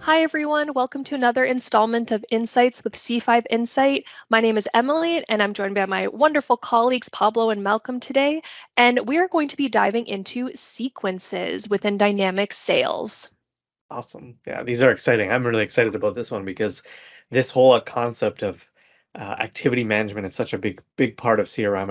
Hi, everyone. Welcome to another installment of Insights with C5 Insight. My name is Emily, and I'm joined by my wonderful colleagues, Pablo and Malcolm today. And we are going to be diving into sequences within dynamic sales. Awesome. Yeah, these are exciting. I'm really excited about this one because this whole concept of activity management is such a big part of CRM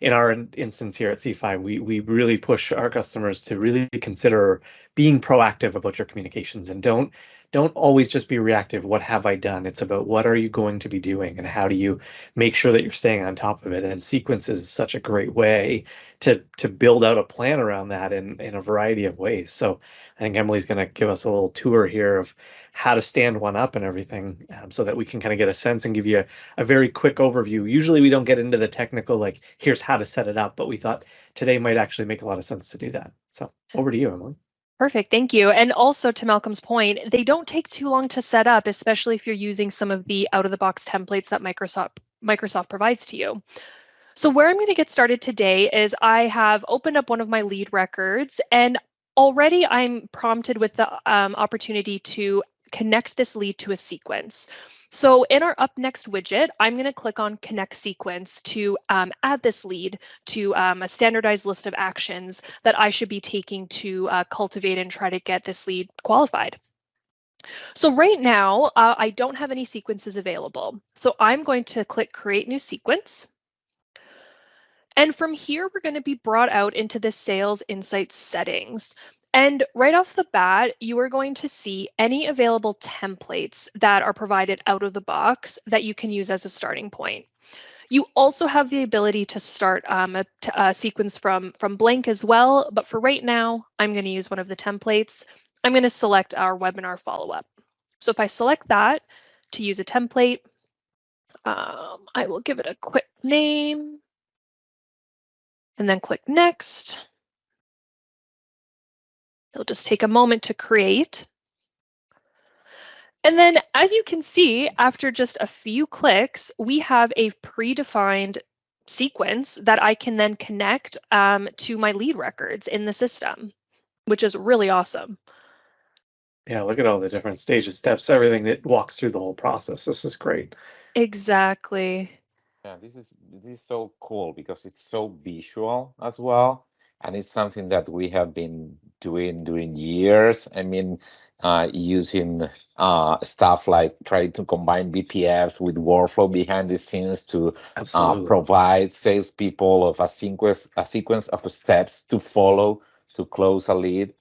in our instance here at C5. We really push our customers to really consider being proactive about your communications and don't always just be reactive. What have I done? It's about what are you going to be doing and how do you make sure that you're staying on top of it. And sequence is such a great way to build out a plan around that in a variety of ways. So I think Emily's going to give us a little tour here of how to stand one up and everything, so that we can kind of get a sense and give you a very quick overview. Usually we don't get into the technical, like here's how to set it up, but we thought today might actually make a lot of sense to do that. So over to you, Emily. Perfect. Thank you. And also to Malcolm's point, they don't take too long to set up, especially if you're using some of the out-of-the-box templates that Microsoft provides to you. So where I'm going to get started today is I have opened up one of my lead records, and already I'm prompted with the opportunity to connect this lead to a sequence. So in our Up Next widget, I'm going to click on Connect Sequence to add this lead to a standardized list of actions that I should be taking to cultivate and try to get this lead qualified. So right now, I don't have any sequences available. So I'm going to click Create New Sequence. And from here, we're going to be brought out into the Sales Insights settings. And right off the bat, you are going to see any available templates that are provided out of the box that you can use as a starting point. You also have the ability to start a sequence from blank as well, but for right now, I'm going to use one of the templates. I'm going to select our webinar follow-up. So if I select that to use a template, I will give it a quick name and then click Next. It'll just take a moment to create. And then as you can see, after just a few clicks, we have a predefined sequence that I can then connect to my lead records in the system, which is really awesome. Yeah, look at all the different stages, steps, everything that walks through the whole process. This is great. Exactly. Yeah, this is so cool because it's so visual as well, and it's something that we have been doing during years. I mean, using stuff like trying to combine BPFs with workflow behind the scenes to Absolutely. provide salespeople of a sequence of steps to follow to close a lead.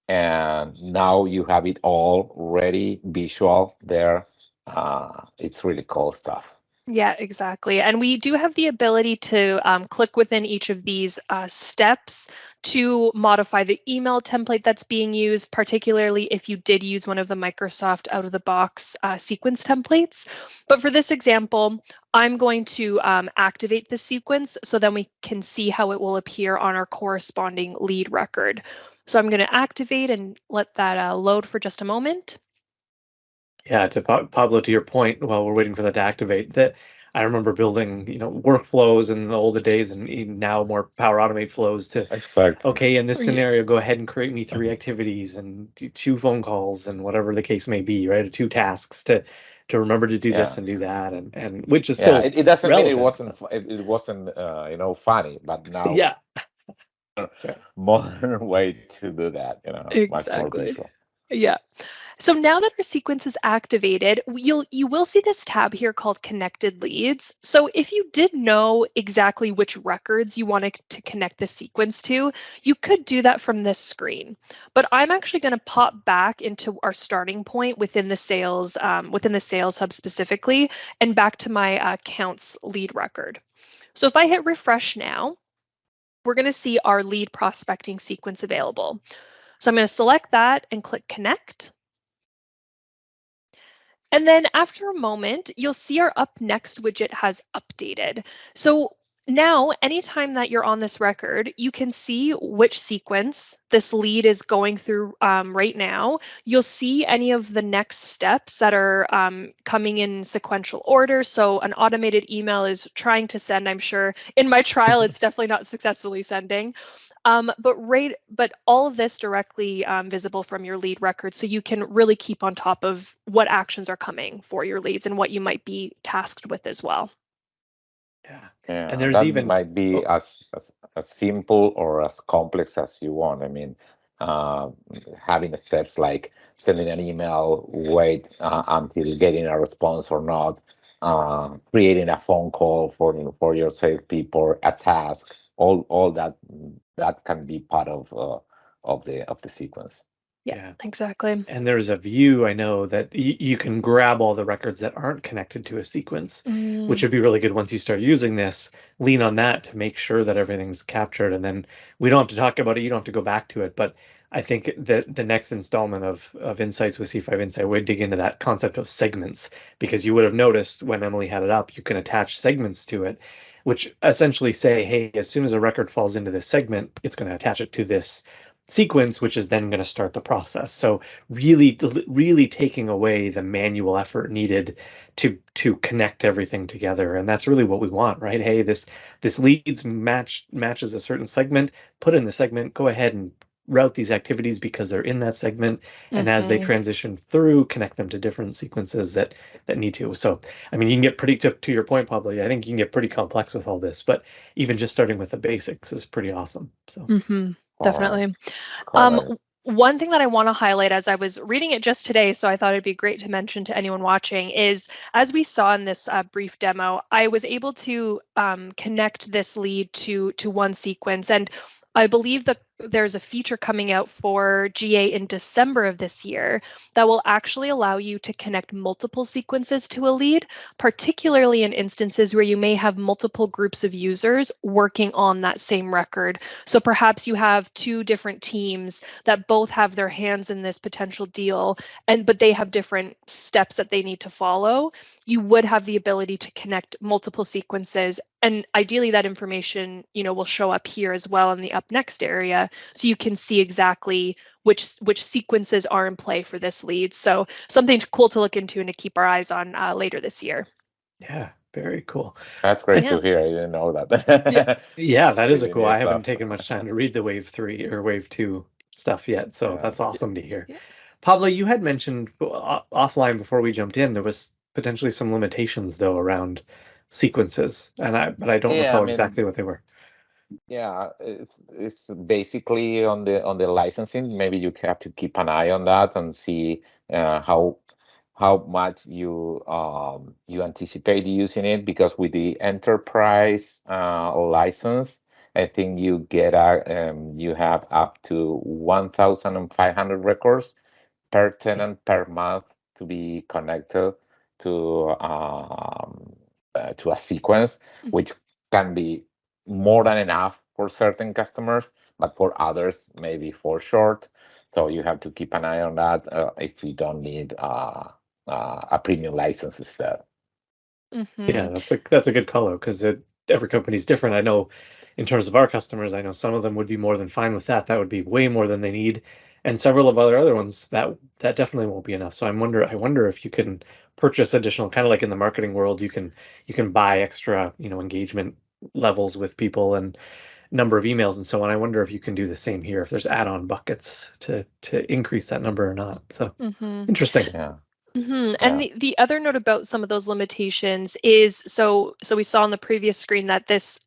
And now you have it all ready, visual there. It's really cool stuff. Yeah, exactly. And we do have the ability to click within each of these steps to modify the email template that's being used, particularly if you did use one of the Microsoft out-of-the-box sequence templates. But for this example, I'm going to activate the sequence so then we can see how it will appear on our corresponding lead record. So I'm going to activate and let that load for just a moment. Yeah, to Pablo, to your point, while we're waiting for that to activate, that I remember building, workflows in the older days and even now more Power Automate flows to, Exactly. okay, in this Yeah. scenario, go ahead and create me 3 activities and 2 phone calls and whatever the case may be, right? Or 2 tasks to remember to do this Yeah. and do that, and which is Yeah, still it doesn't mean it relevant. wasn't it wasn't funny, but now Yeah. That's right. modern way to do that, much more Exactly. visual. Yeah. So now that our sequence is activated, you will see this tab here called Connected Leads. So if you did know exactly which records you wanted to connect the sequence to, you could do that from this screen. But I'm actually going to pop back into our starting point within the sales hub specifically, and back to my accounts lead record. So if I hit refresh now, we're going to see our lead prospecting sequence available. So I'm going to select that and click Connect. And then after a moment, you'll see our Up Next widget has updated. So now, anytime that you're on this record, you can see which sequence this lead is going through right now. You'll see any of the next steps that are coming in sequential order. So an automated email is trying to send, I'm sure. In my trial, it's definitely not successfully sending. But all of this directly visible from your lead record, so you can really keep on top of what actions are coming for your leads and what you might be tasked with as well. Yeah. Yeah, And there's that even might be as simple or as complex as you want. I mean, having steps like sending an email, wait until getting a response or not, creating a phone call for your salespeople, a task, all that can be part of the sequence. Yeah, exactly. And there's a view, I know, that you can grab all the records that aren't connected to a sequence, which would be really good once you start using this. Lean on that to make sure that everything's captured. And then we don't have to talk about it. You don't have to go back to it. But I think that the next installment of Insights with C5 Insight would dig into that concept of segments, because you would have noticed when Emily had it up, you can attach segments to it, which essentially say, hey, as soon as a record falls into this segment, it's going to attach it to this sequence, which is then going to start the process. So really taking away the manual effort needed to connect everything together. And that's really what we want, right? Hey, this leads matches a certain segment, put in the segment, go ahead and route these activities because they're in that segment. And as they transition through, connect them to different sequences that need to. So, I mean, you can get pretty, to your point, Pablo, I think you can get pretty complex with all this, but even just starting with the basics is pretty awesome. So. Definitely. Correct. One thing that I want to highlight, as I was reading it just today, so I thought it'd be great to mention to anyone watching, is as we saw in this brief demo, I was able to connect this lead to one sequence. And I believe that there's a feature coming out for GA in December of this year that will actually allow you to connect multiple sequences to a lead, particularly in instances where you may have multiple groups of users working on that same record. So perhaps you have two different teams that both have their hands in this potential deal, but they have different steps that they need to follow. You would have the ability to connect multiple sequences, and ideally that information, will show up here as well in the up next area, so you can see exactly which sequences are in play for this lead. So something cool to look into and to keep our eyes on later this year. Yeah, very cool. That's great to hear. I didn't know that. Yeah, that is really cool. I haven't stuff. taken much time to read the Wave 3 or Wave 2 stuff yet, so that's awesome to hear. Yeah. Pablo, you had mentioned offline before we jumped in, there was potentially some limitations though around sequences, but I don't recall exactly what they were. Yeah, it's basically on the licensing. Maybe you have to keep an eye on that and see how much you anticipate using it, because with the enterprise license, I think you have up to 1,500 records per tenant per month to be connected to a sequence, which can be more than enough for certain customers, but for others maybe for short. So you have to keep an eye on that if you don't need a premium license instead. Yeah, that's a good call out, because every company's different. I know in terms of our customers, I know some of them would be more than fine with that. That would be way more than they need, and several of other ones that definitely won't be enough. So I wonder if you can purchase additional, kind of like in the marketing world, you can buy extra, engagement levels with people and number of emails and so on. I wonder if you can do the same here, if there's add-on buckets to increase that number or not. So interesting. Yeah. And the other note about some of those limitations is, so we saw on the previous screen that this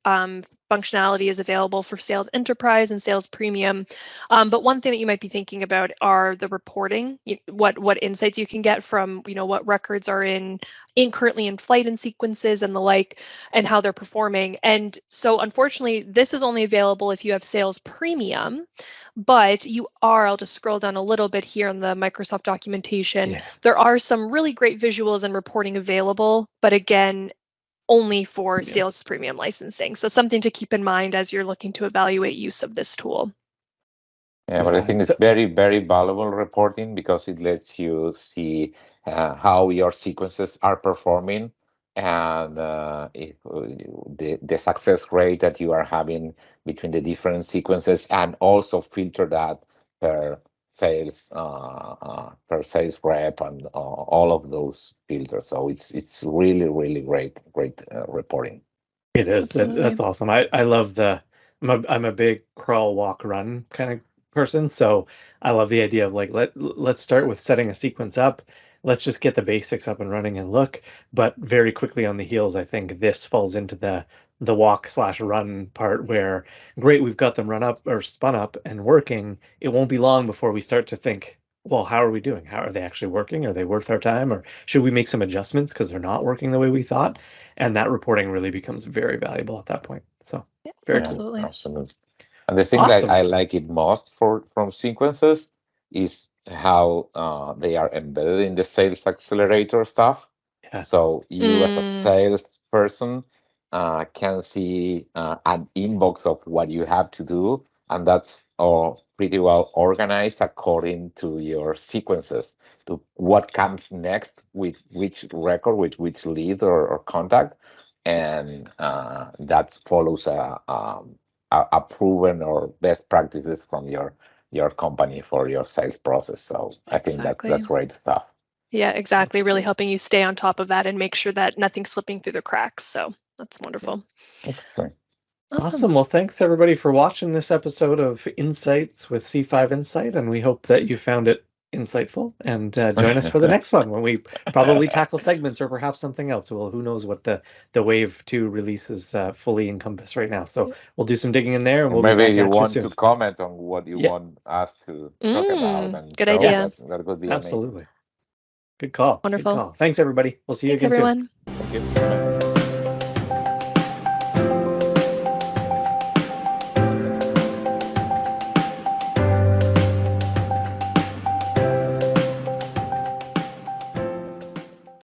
functionality is available for Sales Enterprise and Sales Premium. But one thing that you might be thinking about are the reporting, what insights you can get from, what records are currently in flight and sequences and the like, and how they're performing. And so unfortunately, this is only available if you have Sales Premium, but I'll just scroll down a little bit here on the Microsoft documentation. Yeah. There are some really great visuals and reporting available, but again, only for Sales Premium licensing. So something to keep in mind as you're looking to evaluate use of this tool. Yeah, but I think it's very, very valuable reporting, because it lets you see how your sequences are performing, and if, the success rate that you are having between the different sequences, and also filter that per sales rep and all of those filters. So it's really, really great reporting. It is. That's awesome. I love the I'm a big crawl, walk, run kind of person. So I love the idea of like let's start with setting a sequence up. Let's just get the basics up and running and look. But very quickly on the heels, I think this falls into the walk/run part where great, we've got them run up or spun up and working. It won't be long before we start to think, well, how are we doing? How are they actually working? Are they worth our time? Or should we make some adjustments because they're not working the way we thought? And that reporting really becomes very valuable at that point. So very cool. Absolutely. Absolutely. And the thing Awesome. that I like it most from sequences is how they are embedded in the sales accelerator stuff. Yeah. So you as a Mm. salesperson can see an inbox of what you have to do, and that's pretty well organized according to your sequences, to what comes next with which record, with which lead or contact, and that follows a proven or best practices from your company for your sales process. So I think Exactly. that's great stuff. Yeah, exactly. That's Really cool. helping you stay on top of that and make sure that nothing's slipping through the cracks. So that's wonderful. That's great. Awesome. Well, thanks everybody for watching this episode of Insights with C5 Insight, and we hope that you found it insightful. And join us for the next one when we probably tackle segments or perhaps something else. Well, who knows what the Wave 2 releases fully encompass right now. So we'll do some digging in there, and we'll Maybe be back you at want you to soon. comment on what you Yeah. want us to talk about. And Good show. idea. That could be Absolutely. amazing. Good call. Wonderful. Good call. Thanks everybody. We'll see you Thanks, again soon. everyone. Thank you.